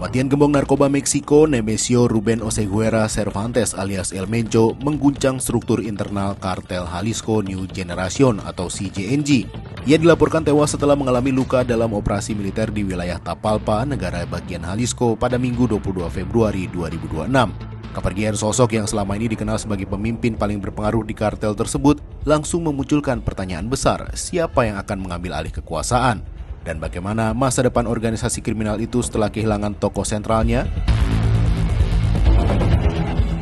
Kematian gembong narkoba Meksiko Nemesio Ruben Oseguera Cervantes alias El Mencho mengguncang struktur internal kartel Jalisco New Generation atau CJNG. Ia dilaporkan tewas setelah mengalami luka dalam operasi militer di wilayah Tapalpa, negara bagian Jalisco pada Minggu 22 Februari 2026. Kepergian sosok yang selama ini dikenal sebagai pemimpin paling berpengaruh di kartel tersebut langsung memunculkan pertanyaan besar, siapa yang akan mengambil alih kekuasaan? Dan bagaimana masa depan organisasi kriminal itu setelah kehilangan tokoh sentralnya?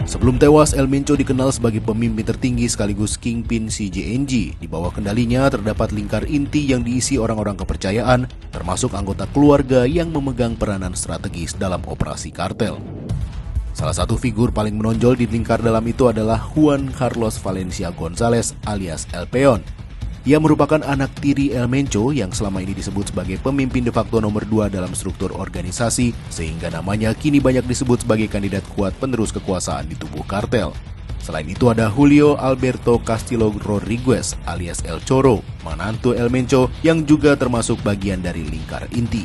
Sebelum tewas, El Mencho dikenal sebagai pemimpin tertinggi sekaligus kingpin CJNG. Di bawah kendalinya terdapat lingkar inti yang diisi orang-orang kepercayaan, termasuk anggota keluarga yang memegang peranan strategis dalam operasi kartel. Salah satu figur paling menonjol di lingkar dalam itu adalah Juan Carlos Valencia González alias El Peon. Ia merupakan anak tiri El Mencho yang selama ini disebut sebagai pemimpin de facto nomor 2 dalam struktur organisasi, sehingga namanya kini banyak disebut sebagai kandidat kuat penerus kekuasaan di tubuh kartel. Selain itu ada Julio Alberto Castillo Rodriguez alias El Choro, menantu El Mencho yang juga termasuk bagian dari lingkar inti.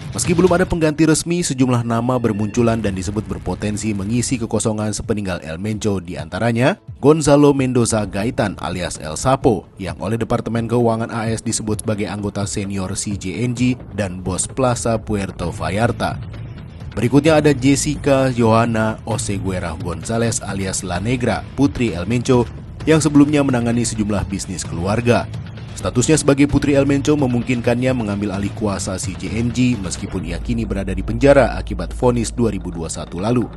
Meski belum ada pengganti resmi, sejumlah nama bermunculan dan disebut berpotensi mengisi kekosongan sepeninggal El Mencho, di antaranya Gonzalo Mendoza Gaitan alias El Sapo yang oleh Departemen Keuangan AS disebut sebagai anggota senior CJNG dan bos Plaza Puerto Vallarta. Berikutnya ada Jessica Johanna Oseguera González alias La Negra, putri El Mencho yang sebelumnya menangani sejumlah bisnis keluarga. Statusnya sebagai putri El Mencho memungkinkannya mengambil alih kuasa CJNG meskipun ia kini berada di penjara akibat vonis 2021 lalu.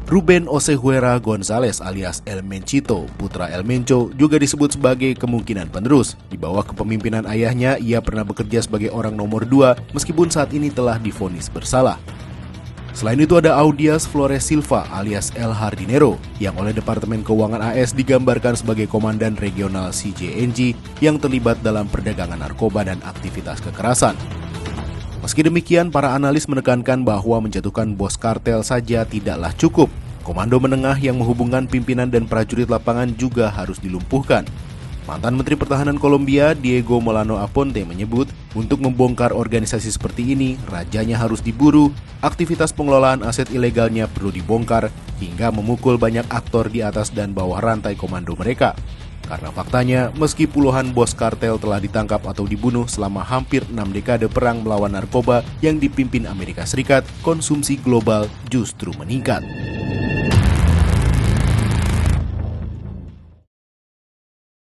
Ruben Oseguera González alias El Menchito, putra El Mencho, juga disebut sebagai kemungkinan penerus. Di bawah kepemimpinan ayahnya, ia pernah bekerja sebagai orang nomor 2 meskipun saat ini telah divonis bersalah. Selain itu ada Audias Flores Silva alias El Hardinero yang oleh Departemen Keuangan AS digambarkan sebagai komandan regional CJNG yang terlibat dalam perdagangan narkoba dan aktivitas kekerasan. Meski demikian, para analis menekankan bahwa menjatuhkan bos kartel saja tidaklah cukup. Komando menengah yang menghubungkan pimpinan dan prajurit lapangan juga harus dilumpuhkan. Mantan Menteri Pertahanan Kolombia Diego Molano Aponte menyebut untuk membongkar organisasi seperti ini, rajanya harus diburu, aktivitas pengelolaan aset ilegalnya perlu dibongkar, hingga memukul banyak aktor di atas dan bawah rantai komando mereka. Karena faktanya, meski puluhan bos kartel telah ditangkap atau dibunuh selama hampir 6 dekade perang melawan narkoba yang dipimpin Amerika Serikat, konsumsi global justru meningkat.